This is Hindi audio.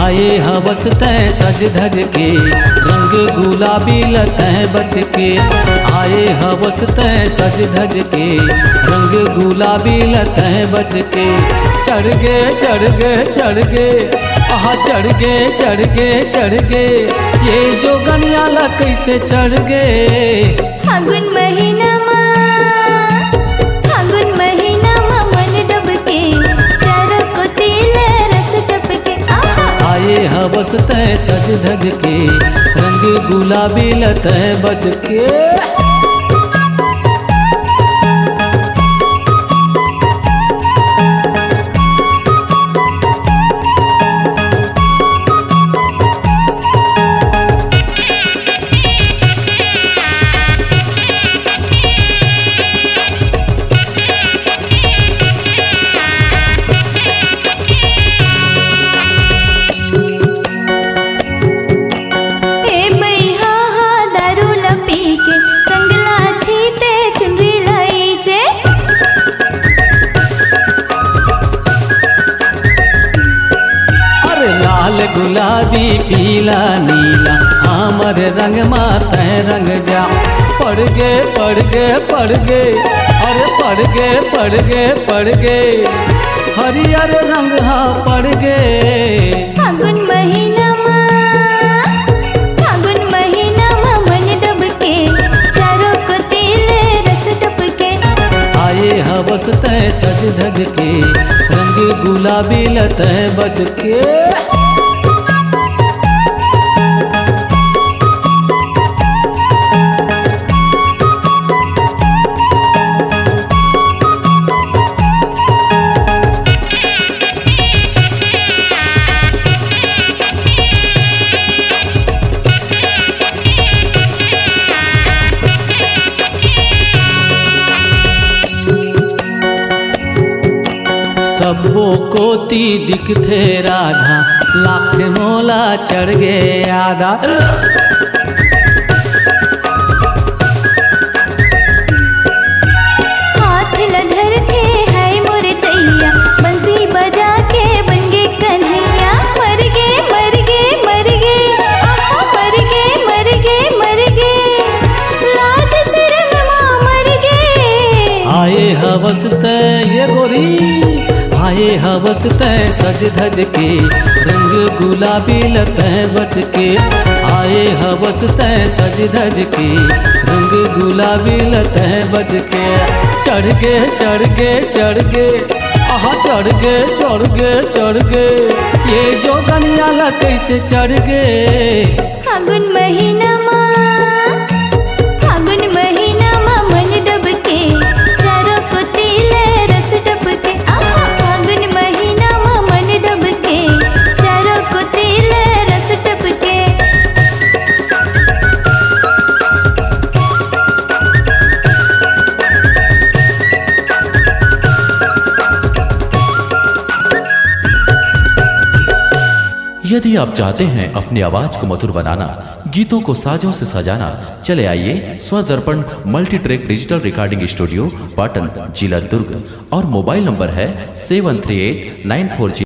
आए हवस तय सज धज के, रंग गुलाबी लतः बच के। आए हवस तय सज धज के, रंग गुलाबी लतः बच के। चढ़ गे चढ़ गे चढ़ गे, आहा चढ़ गे चढ़ गे चढ़ गे, ये जो गनियाला कैसे चढ़ गे। फागुन महीना मन डब के, चारों को तिल रस टपके। आए हवस तय सज धज के, रंग गुलाबी लतः बच के। गुलाबी पीला नीला हमर रंग माता रंग जा। पड़ गे पड़ गे पड़ गे, अरे पड़ गे पड़ गे पड़ गे, हरियर रंग हा पड़ गे। फागुन महीना मन डब के, चारों को तिल रस टपके। आए हवस तय सज धज के, रंग गुलाबी लतः बच के। सबो कोती दिखथे राधा, लाख मोला चढ़ गे आधा। हाथ लधर थे है मोर दैया, बंसी बजा के बन गे कन्हैया। मर गे मर गे मर गे, मर गे मर गे मर गे, लाज शर्म मर गे। आए हवस तय ये गोरी, आए हवस तय सज धज के, रंग गुलाबी लतः बच के। आए हवस तय सज धज के, रंग गुलाबी लतः बच के। चढ़ गे चढ़ गे चढ़ गे, आहा चढ़ गे चढ़ गे चढ़ गे, ये जो गनियाला कैसे चढ़ गे। फागुन महीना मन डब के, चारों को तिल रस टपके। फागुन महीना मन डब के, चारों को तिल रस टपके। यदि आप चाहते हैं अपनी आवाज को मधुर बनाना, गीतों को साजों से सजाना, चले आइए Swadarpan multi track digital recording studio, Patan, जिला दुर्ग। और मोबाइल नंबर है 738940